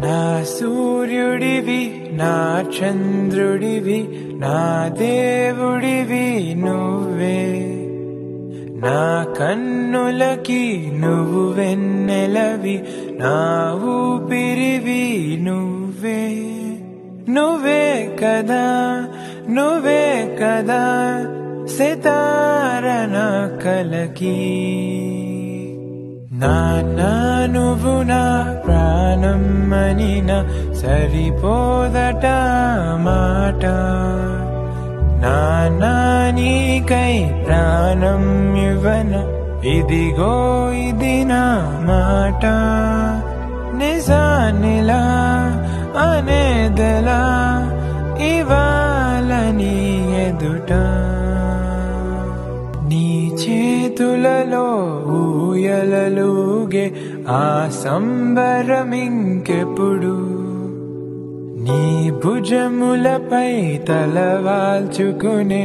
నా సూర్యుడివి నా చంద్రుడివి నా దేవుడివి నువ్వే నా కన్నులకి నువ్వు వెన్నెలవి నా ఊపిరివి నువ్వే నువ్వే కదా నువ్వే కదా సితార నా కలకి నాన్నా నువ్వు నా ప్రాణం అనినా సరిపోదట మాట నాన్నా నీకై ప్రాణం ఇవ్వన ఇదిగో ఇది నా మాట నిజానిలా అనేదలా ఇవాళ నీ ఎదుట నీ చేతులలో ఊయలలుగే ఆ సంబరమింకెప్పుడు నీ భుజములపై తలవాల్చుకునే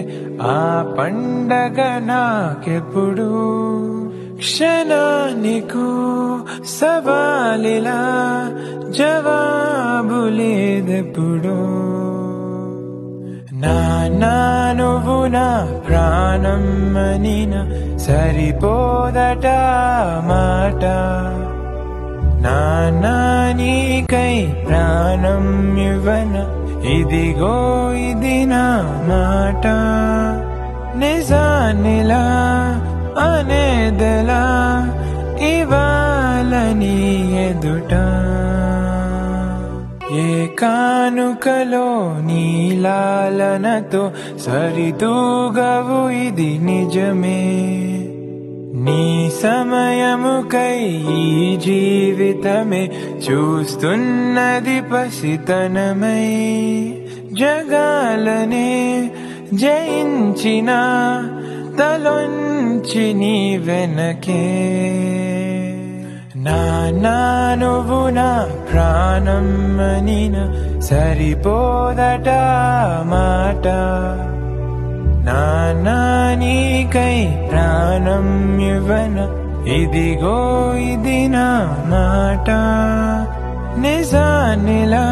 ఆ పండగ నాకెప్పుడు క్షణానికో సవాలిలా జవాబు లేదెప్పుడు నాన్నా నువ్వు నా ప్రాణం అనినా సరిపోదట మాట నాన్నా నీకై ప్రాణం ఇవ్వన ఇదిగో ఇది నా మాట నిజానిలా అనేదలా ఇవాళ నీ ఎదుట ఏ కానుకలో నీలాలనతో సరితూగవు ఇది నిజమే నీ సమయముకై ఈ జీవితమే చూస్తున్నది పసితనమై జగాలనే జయించిన తలొంచి నీ వెనకే నాన్నా నువ్వు నా ప్రాణం అనినా సరిపోదట మాట నాన్నా నీకై ప్రాణం ఇవ్వన ఇదిగో ఇది నా మాట నిజానిలా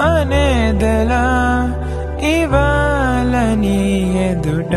అనేదలా ఇవాళ నీ ఎదుట